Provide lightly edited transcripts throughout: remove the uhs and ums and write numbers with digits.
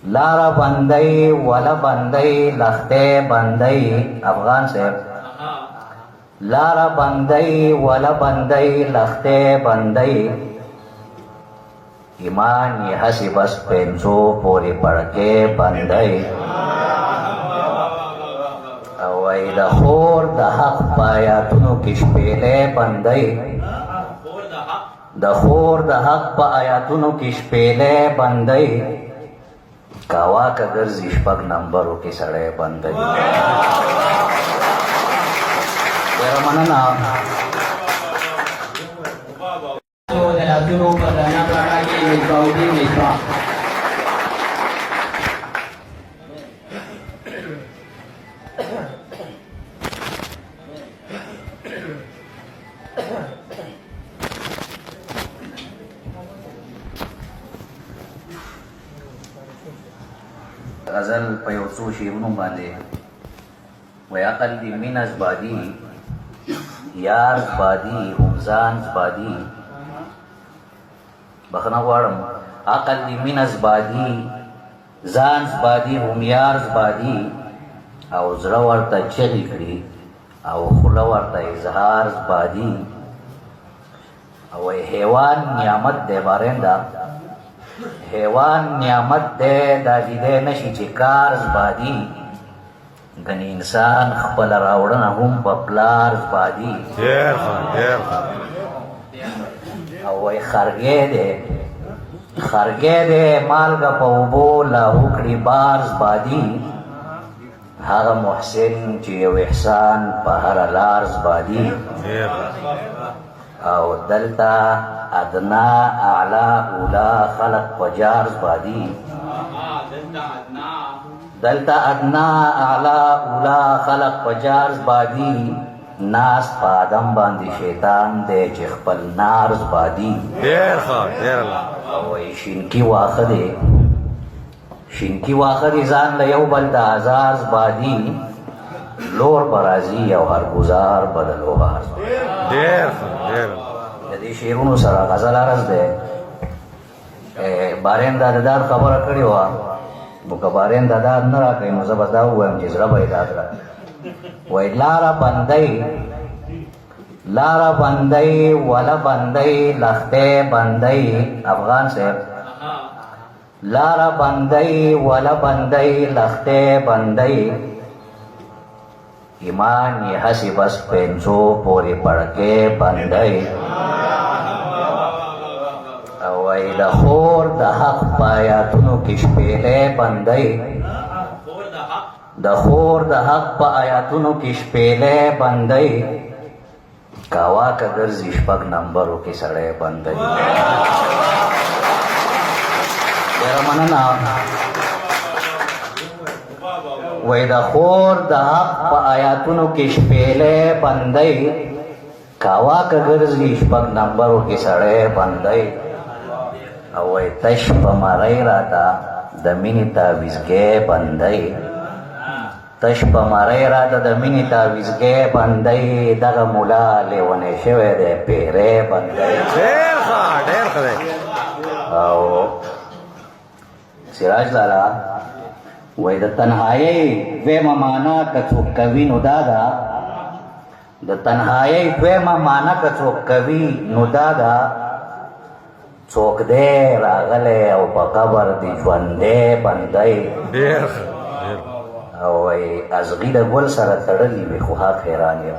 لارا بندئی ولا بندئی لختے بندئی افغان سے لارا بندئی ولا بندئی لختے بندئی ایمان یہ ہسی بس پینچو پوری پڑھ کے بندئی اوئی دا خور دا حق پایاتونو کشپیلے بندئی د خور د حق په آیاتونو کې شپېلې بندۍ کاوا که ګرځي شپږ نمبرو کې سړی بندۍ ډېره مننه د لاسونو په درنه پړه کې مصباحالدین مصباح غزل په یو څو شعرونو باندې وی عقل دی مین از بادی یار بادی همزان بادی بخنه غواړم عقل دی مین از بادی ځان بادی هم یار بادی او زړه ورته چغې کړي او خوله ورته اظهار بادی او حیوان نعمت دی بارنده حیوان نعمت دے دا دیدے نشی چی کار زبادی گنی انسان خپل راوڑن هم پپلار زبادی او وی خرگے دے مالگا پاوبو لاہو کڑی بار زبادی هاغ محسن چی یو احسان پا هر لار زبادی او دلتا ادنا اعلا اولا خلق پجارز بادی دلتا ادنا اعلا اولا خلق پجارز بادی ناس پا آدم باندی شیطان دے چی خپل نارز بادی اوی شینکی واخدی زان لیو بل دا ازارز بادی لور برازی او هر گزار بدلو هارز دی شیرونو سره غزل عرض دی بارین دادار خبره کړې وه نو که بارین دادار نه راکړي نو زه به دا ووایم چې زړه به یې داد را وایي لاره بندۍ وله بندۍ لختې بندۍ افغان صاحب لاره بندۍ وله بندۍ لختې بندۍ ایمان یې هسې بس پنځو پورې پړکې بندۍ وی د خور د حق پایاتونو کې شپېلې بندۍ د خور د حق په آیاتونو کې شپېلې بندۍ کاوا که ګرځي شپږ نمبرو کې سړی بندۍ ډېره مننه وی د خور د حق په آیاتونو کې شپېلې بندۍ کاوا که ګرځي شپږ نمبرو کې سړی بندۍ او وی تش پا مرائی راتا دمینی تاویزگے بندئی تش پا مرائی راتا دمینی تاویزگے بندئی دغا مولا لیونے شوے دے پیرے بندئی دیر خدای او سراج لالا وی دا تنہائی ویما مانا کچوک کوی نو دادا دا تنہائی ویما مانا کچوک کوی نو دادا څوک دی راغلی او په قبر دی ژوندی بندی او وایي ازغي د ګل سره تړلي وي خو حق حیران یم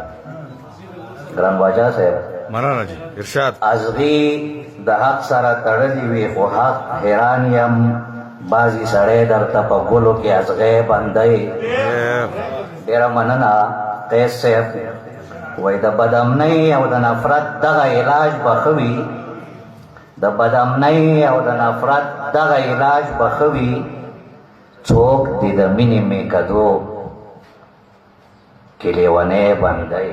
ګران باچا صاحب مننه جی ارشاد ازغي د حق سره تړلي وي خو حق حیران یم بعضې سړی درته په ګلو کې ازغی بندی ډېره مننه قیس صاحب وایي د بدامنۍ او د نفرت دغه علاج به ښه وي د بدامنۍ او د نفرت دغه علاج به ښه وي څوک دې د مینې میکدو کې لیونی بندی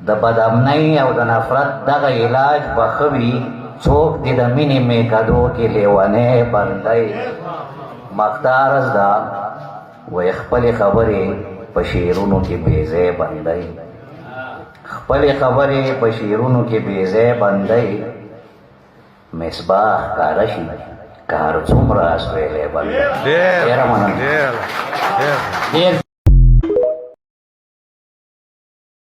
د بدامنۍ او د نفرت دغه علاج به ښه وي څوک دې د مینې میکدو کې لیونی بندی مقدار زده وایي خپلې خبرې په شعرونو کې بېځای بندی خپلې خبرې په شعرونو کې بېځای بندی مصباح کاره شي که هر څومره اسویلی بنده ډېر ډېره مننه ډېر ډېر ډېر